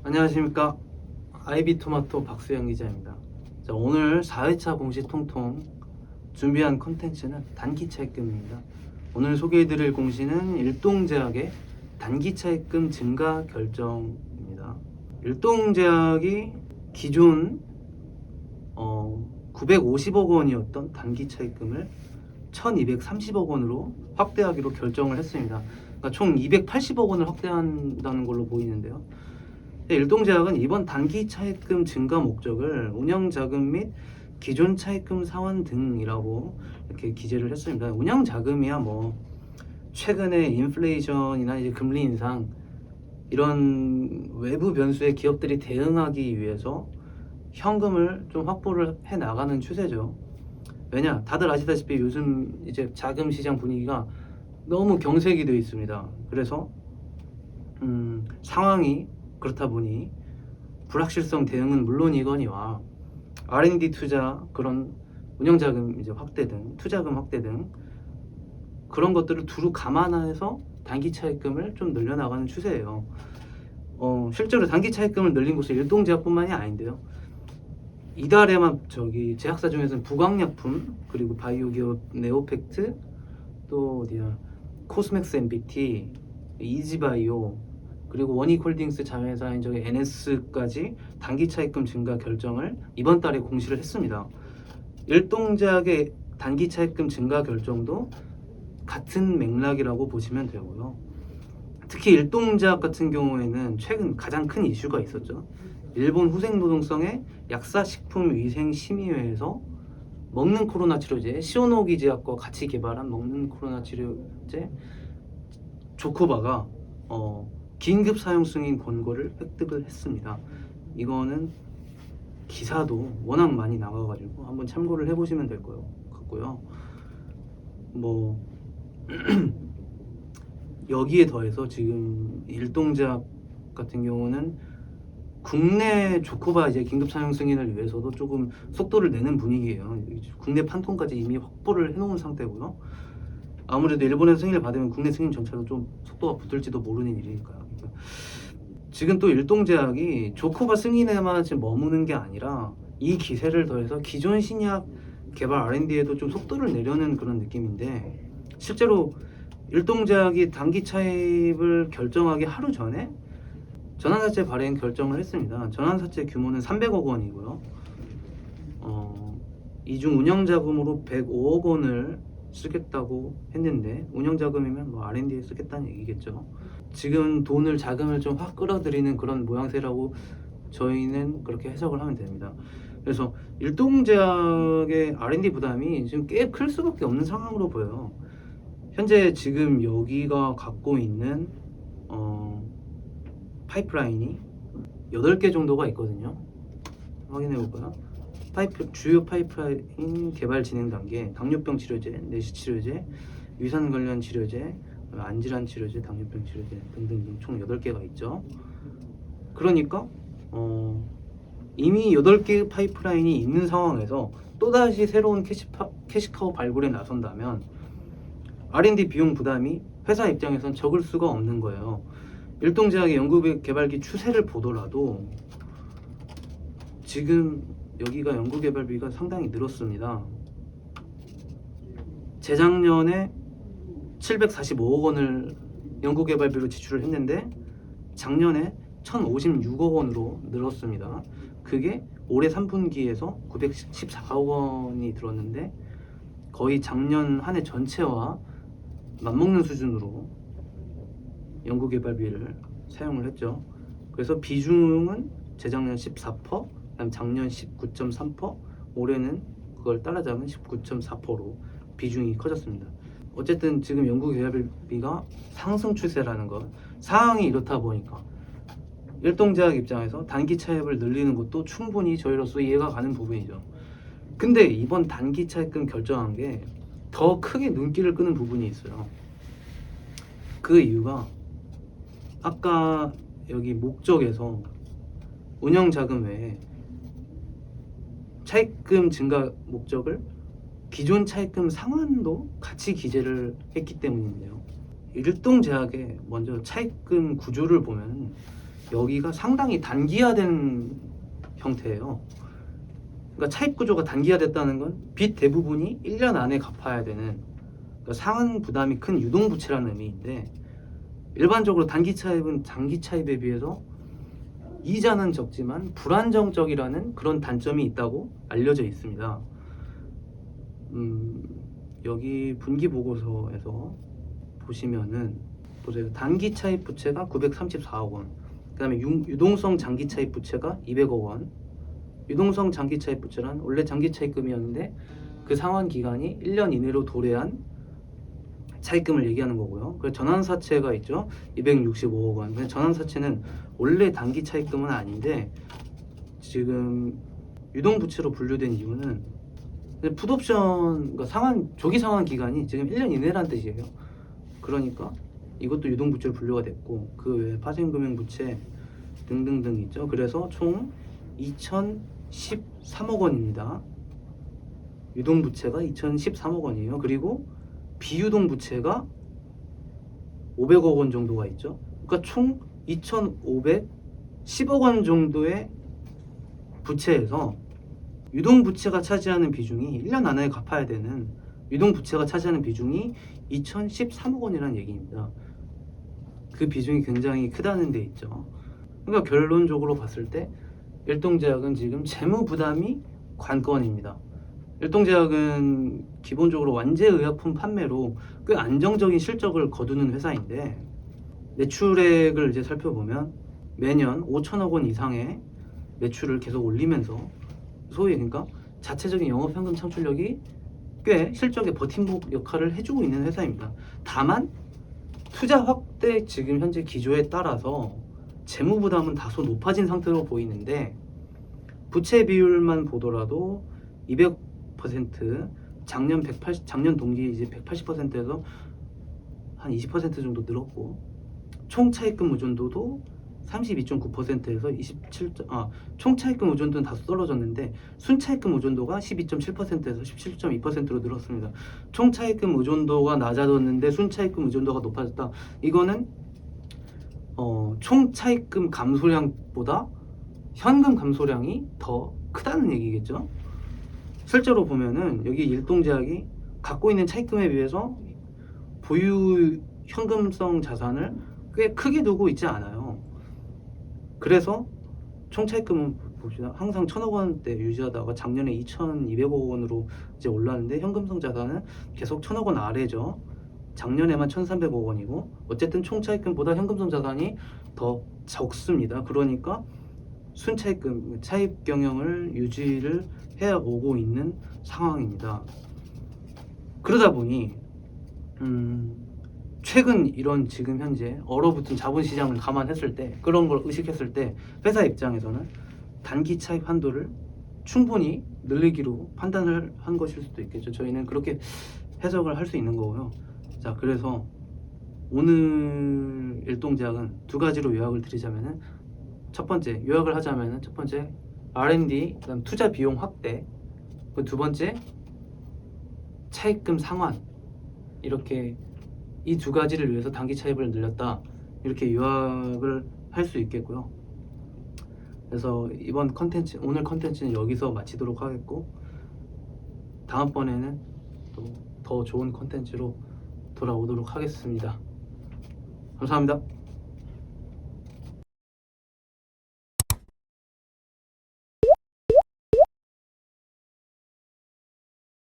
안녕하십니까, 아이비토마토 박수영 기자입니다. 자, 오늘 4회차 공시 통통 준비한 컨텐츠는 단기차입금입니다. 오늘 소개해드릴 공시는 일동제약의 단기차입금 증가 결정입니다. 일동제약이 기존 950억 원이었던 단기차입금을 1230억 원으로 확대하기로 결정을 했습니다. 그러니까 총 280억 원을 확대한다는 걸로 보이는데요. 일동제약은 이번 단기 차입금 증가 목적을 운영자금 및 기존 차입금 사원 등이라고 이렇게 기재를 했습니다. 운영자금이야 뭐 최근에 인플레이션이나 이제 금리 인상 이런 외부 변수에 기업들이 대응하기 위해서 현금을 좀 확보를 해 나가는 추세죠. 왜냐, 다들 아시다시피 요즘 이제 자금 시장 분위기가 너무 경색이 되어 있습니다. 그래서 상황이 그렇다 보니 불확실성 대응은 물론이거니와 R&D 투자, 그런 운영자금 이제 확대 등, 투자금 확대 등 그런 것들을 두루 감안해서 단기 차입금을 좀 늘려나가는 추세예요. 실제로 단기 차입금을 늘린 곳은 일동제약뿐만이 아닌데요. 이달에만 제약사 중에서는 부광약품, 그리고 바이오 기업 네오팩트, 또 어디야, 코스맥스 MBT, 이지바이오, 그리고 원익홀딩스 자회사인 NS까지 단기 차입금 증가 결정을 이번 달에 공시를 했습니다. 일동제약의 단기 차입금 증가 결정도 같은 맥락이라고 보시면 되고요. 특히 일동제약 같은 경우에는 최근 가장 큰 이슈가 있었죠. 일본 후생노동성의 약사식품위생심의회에서 먹는 코로나 치료제 시오노기 제약과 같이 개발한 먹는 코로나 치료제 조코바가 긴급 사용 승인 권고를 획득을 했습니다. 이거는 기사도 워낙 많이 나가가지고 한번 참고를 해보시면 될 것 같고요. 뭐 여기에 더해서 지금 일동제약 같은 경우는 국내 조코바 이제 긴급 사용 승인을 위해서도 조금 속도를 내는 분위기예요. 국내 판통까지 이미 확보를 해놓은 상태고요. 아무래도 일본에서 승인을 받으면 국내 승인 전차도 좀 속도가 붙을지도 모르는 일이니까요. 지금 또 일동제약이 조코바 승인에만 지금 머무는 게 아니라 이 기세를 더해서 기존 신약 개발 R&D에도 좀 속도를 내려는 그런 느낌인데, 실제로 일동제약이 단기 차입을 결정하기 하루 전에 전환사채 발행 결정을 했습니다. 전환사채 규모는 300억 원이고요. 이 중 운영자금으로 105억 원을 쓰겠다고 했는데, 운영자금이면 뭐 R&D에 쓰겠다는 얘기겠죠. 지금 자금을 좀 확 끌어들이는 그런 모양새라고 저희는 그렇게 해석을 하면 됩니다. 그래서 일동제약의 R&D 부담이 지금 꽤 클 수밖에 없는 상황으로 보여요. 현재 지금 여기가 갖고 있는 파이프라인이 8개 정도가 있거든요. 확인해 볼까요? 주요 파이프라인 개발 진행 단계, 당뇨병 치료제, 내시 치료제, 위산 관련 치료제, 안질환 치료제, 당뇨병 치료제 등등 총 8개가 있죠. 그러니까 이미 8개의 파이프라인이 있는 상황에서 또다시 새로운 캐시카우 발굴에 나선다면 R&D 비용 부담이 회사 입장에선 적을 수가 없는 거예요. 일동제약의 연구개발기 추세를 보더라도 지금 여기가 연구개발비가 상당히 늘었습니다. 재작년에 745억 원을 연구개발비로 지출을 했는데 작년에 1056억 원으로 늘었습니다. 그게 올해 3분기에서 914억 원이 들었는데 거의 작년 한 해 전체와 맞먹는 수준으로 연구개발비를 사용을 했죠. 그래서 비중은 재작년 14%, 그다음 작년 19.3%, 올해는 그걸 따라잡은 19.4%로 비중이 커졌습니다. 어쨌든 지금 연구개발비가 상승 추세라는 것, 상황이 이렇다 보니까 일동제약 입장에서 단기 차입을 늘리는 것도 충분히 저희로서 이해가 가는 부분이죠. 근데 이번 단기 차입금 결정한 게 더 크게 눈길을 끄는 부분이 있어요. 그 이유가 아까 여기 목적에서 운영자금 외에 차입금 증가 목적을 기존 차입금 상환도 같이 기재를 했기 때문인데요. 일동제약의 먼저 차입금 구조를 보면 여기가 상당히 단기화된 형태예요. 그러니까 차입 구조가 단기화됐다는 건 빚 대부분이 1년 안에 갚아야 되는, 그러니까 상환 부담이 큰 유동부채라는 의미인데, 일반적으로 단기 차입은 장기 차입에 비해서 이자는 적지만 불안정적이라는 그런 단점이 있다고 알려져 있습니다. 여기 분기 보고서에서 보시면은 보세요. 단기 차입 부채가 934억 원, 그 다음에 유동성 장기 차입 부채가 200억 원. 유동성 장기 차입 부채란 원래 장기 차입금이었는데 그 상환 기간이 1년 이내로 도래한 차입금을 얘기하는 거고요. 그래서 전환사채가 있죠. 265억 원. 근데 전환사채는 원래 단기 차입금은 아닌데 지금 유동부채로 분류된 이유는 풋옵션, 그러니까 조기 상환 기간이 지금 1년 이내란 뜻이에요. 그러니까 이것도 유동부채로 분류가 됐고, 그 외에 파생금융부채 등등등 있죠. 그래서 총 2013억 원입니다. 유동부채가 2013억 원이에요. 그리고 비유동부채가 500억 원 정도가 있죠. 그러니까 총 2,510억 원 정도의 부채에서 유동부채가 차지하는 비중이 1년 안에 갚아야 되는 유동부채가 차지하는 비중이 2,013억 원이라는 얘기입니다. 그 비중이 굉장히 크다는 데 있죠. 그러니까 결론적으로 봤을 때 일동제약은 지금 재무 부담이 관건입니다. 일동제약은 기본적으로 완제의약품 판매로 꽤 안정적인 실적을 거두는 회사인데, 매출액을 이제 살펴보면 매년 5천억 원 이상의 매출을 계속 올리면서 소위 그러니까 자체적인 영업현금 창출력이 꽤 실적의 버팀목 역할을 해주고 있는 회사입니다. 다만 투자 확대 지금 현재 기조에 따라서 재무 부담은 다소 높아진 상태로 보이는데, 부채 비율만 보더라도 200%, 작년 동기 이제 180%에서 한 20% 정도 늘었고, 총 차입금 의존도도 32.9%에서 총 차입금 의존도는 다소 떨어졌는데 순차입금 의존도가 12.7%에서 17.2%로 늘었습니다. 총 차입금 의존도가 낮아졌는데 순차입금 의존도가 높아졌다. 이거는 총 차입금 감소량보다 현금 감소량이 더 크다는 얘기겠죠. 실제로 보면은 여기 일동제약이 갖고 있는 차입금에 비해서 보유 현금성 자산을 꽤 크게 두고 있지 않아요. 그래서 총 차입금은 봅시다. 항상 1,000억 원대 유지하다가 작년에 2,200억 원으로 이제 올랐는데 현금성 자산은 계속 1,000억 원 아래죠. 작년에만 1,300억 원이고 어쨌든 총 차입금보다 현금성 자산이 더 적습니다. 그러니까 순차입금, 차입 경영을 유지를 해 오고 있는 상황입니다. 그러다 보니 최근 이런 지금 현재 얼어붙은 자본시장을 감안했을 때, 그런 걸 의식했을 때 회사 입장에서는 단기 차입 한도를 충분히 늘리기로 판단을 한 것일 수도 있겠죠. 저희는 그렇게 해석을 할 수 있는 거고요. 자, 그래서 오늘 일동제약은 두 가지로 요약을 드리자면은, 첫 번째 요약을 하자면은 첫 번째 R&D, 그다음 투자 비용 확대, 그 두 번째 차입금 상환, 이렇게 이 두 가지를 위해서 단기 차입을 늘렸다, 이렇게 요약을 할 수 있겠고요. 그래서 이번 컨텐츠, 오늘 컨텐츠는 여기서 마치도록 하겠고, 다음번에는 또 더 좋은 컨텐츠로 돌아오도록 하겠습니다. 감사합니다.